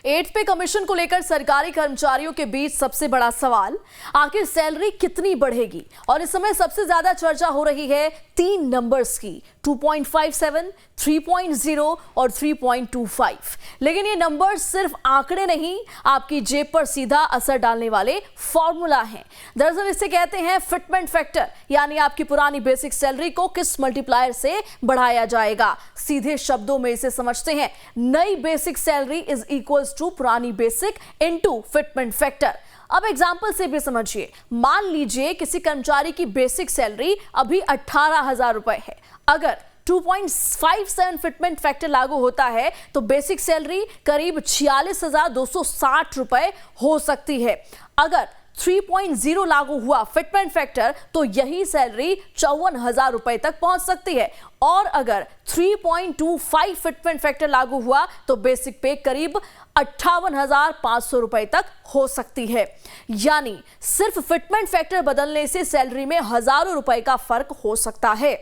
Eighth pay commission को लेकर सरकारी कर्मचारियों के बीच सबसे बड़ा सवाल, आखिर सैलरी कितनी बढ़ेगी। और इस समय सबसे ज्यादा चर्चा हो रही है 3 नंबर्स की, 2.57, 3.0 और 3.25। लेकिन ये नंबर सिर्फ आंकड़े नहीं, आपकी जेब पर सीधा असर डालने वाले फॉर्मूला हैं। दरअसल इसे कहते हैं फिटमेंट फैक्टर, यानी आपकी पुरानी बेसिक सैलरी को किस मल्टीप्लायर से बढ़ाया जाएगा। सीधे शब्दों में इसे समझते हैं, नई basic salary is equals to पुरानी बेसिक इनटू फिटमेंट फैक्टर। अब एग्जाम्पल से भी समझिए, मान लीजिए किसी कर्मचारी की बेसिक सैलरी अभी 18,000 रुपए है। अगर 2.57 फिटमेंट फैक्टर लागू होता है तो बेसिक सैलरी करीब 46,260 रुपए हो सकती है। अगर 3.0 लागू हुआ फिटमेंट फैक्टर तो यही सैलरी 54,000 रुपए तक पहुंच सकती है। और अगर 3.25 फिटमेंट फैक्टर लागू हुआ तो बेसिक पे करीब 58,500 रुपए तक हो सकती है। यानी सिर्फ फिटमेंट फैक्टर बदलने से सैलरी में हजारों रुपए का फर्क हो सकता है।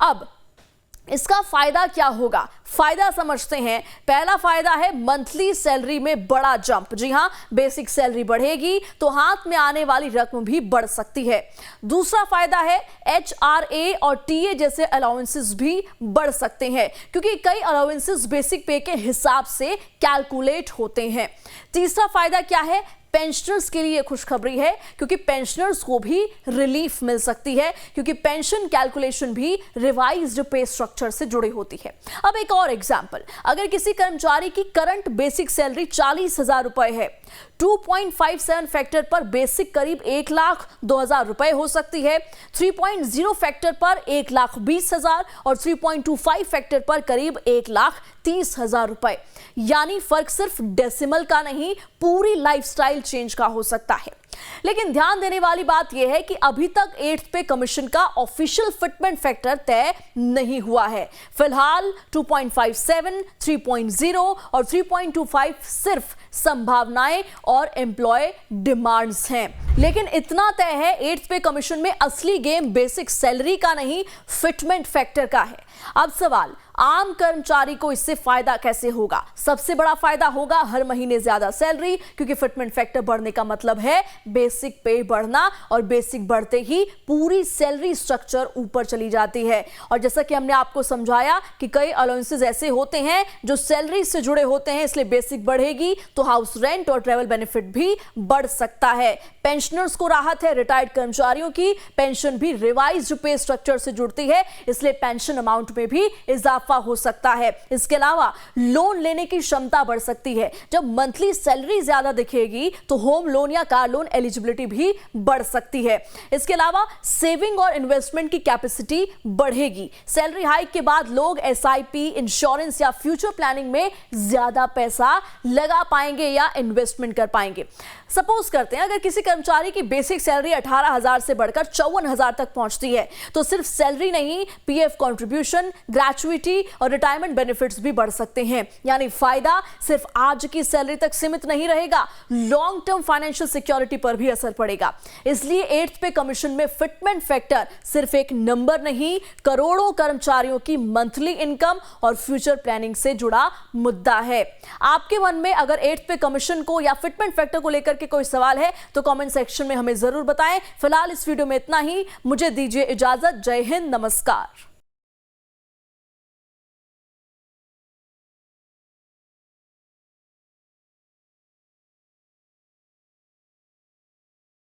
अब इसका फायदा क्या होगा, फायदा समझते हैं। पहला फायदा है मंथली सैलरी में बड़ा जंप। जी हां, बेसिक सैलरी बढ़ेगी तो हाथ में आने वाली रकम भी बढ़ सकती है। दूसरा फायदा है HRA और TA जैसे अलाउंसेस भी बढ़ सकते हैं, क्योंकि कई अलाउंसेस बेसिक पे के हिसाब से कैलकुलेट होते हैं। तीसरा फायदा क्या है, पेंशनर्स के लिए खुशखबरी है, क्योंकि पेंशनर्स को भी रिलीफ मिल सकती है, क्योंकि पेंशन कैलकुलेशन भी रिवाइज्ड पे स्ट्रक्चर से जुड़ी होती है। अब एक और एग्जांपल, अगर किसी कर्मचारी की करंट बेसिक सैलरी 40,000 रुपए है, 2.57 फैक्टर पर बेसिक करीब 1,02,000 रुपए हो सकती है, 3.0 फैक्टर पर 1,20,000 और 3.25 फैक्टर पर करीब 1,30,000 रुपए। यानी फर्क सिर्फ डेसिमल का नहीं, पूरी लाइफस्टाइल चेंज का हो सकता है। लेकिन ध्यान देने वाली बात यह है कि अभी तक एट्थ पे कमीशन का ऑफिशियल फिटमेंट फैक्टर तय नहीं हुआ है। फिलहाल 2.57, 3.0 और 3.25 सिर्फ संभावनाएं और एम्प्लॉय डिमांड्स हैं। लेकिन इतना तय है, एट्थ पे कमीशन में असली गेम बेसिक सैलरी का नहीं, फिटमेंट फैक्टर का है। अब सवाल, आम कर्मचारी को इससे फायदा कैसे होगा? सबसे बड़ा फायदा होगा हर महीने ज्यादा सैलरी, क्योंकि फिटमेंट फैक्टर बढ़ने का मतलब है बेसिक पे बढ़ना, और बेसिक बढ़ते ही पूरी सैलरी स्ट्रक्चर ऊपर चली जाती है। और जैसा कि हमने आपको समझाया कि कई अलाउंसेस ऐसे होते हैं जो सैलरी से जुड़े होते हैं, इसलिए बेसिक बढ़ेगी तो हाउस रेंट और ट्रैवल बेनिफिट भी बढ़ सकता है। पेंशनर्स को राहत है, रिटायर्ड कर्मचारियों की पेंशन भी रिवाइज्ड पे स्ट्रक्चर से जुड़ती है, इसलिए पेंशन अमाउंट में भी इजाफा हो सकता है। इसके अलावा लोन लेने की क्षमता बढ़ सकती है। जब मंथली सैलरी ज्यादा दिखेगी तो होम लोन या कार लोन एलिजिबिलिटी भी बढ़ सकती है। इसके अलावा सेविंग और इन्वेस्टमेंट की कैपेसिटी बढ़ेगी। सैलरी हाइक के बाद लोग SIP, इंश्योरेंस या फ्यूचर प्लानिंग में ज्यादा पैसा लगा पाएंगे या इन्वेस्टमेंट कर पाएंगे। सपोज करते हैं अगर किसी कर्मचारी की बेसिक सैलरी 18,000 से बढ़कर 54,000 तक पहुंचती है तो सिर्फ सैलरी नहीं, PF कंट्रीब्यूशन, ग्रेचुइटी और रिटायरमेंट बेनिफिट्स भी बढ़ सकते हैं। यानी फायदा सिर्फ आज की सैलरी तक सीमित नहीं रहेगा, लॉन्ग टर्म फाइनेंशियल सिक्योरिटी पर भी असर पड़ेगा। इसलिए एट्थ पे कमीशन में फिटमेंट फैक्टर सिर्फ एक नंबर नहीं, करोड़ों कर्मचारियों की मंथली इनकम और फ्यूचर प्लानिंग से जुड़ा मुद्दा है। आपके मन में अगर एट्थ पे कमीशन को या फिटमेंट फैक्टर को लेकर के कोई सवाल है तो कमेंट सेक्शन में हमें जरूर बताएं। फिलहाल इस वीडियो में इतना ही, मुझे दीजिए इजाजत। जय हिंद, नमस्कार।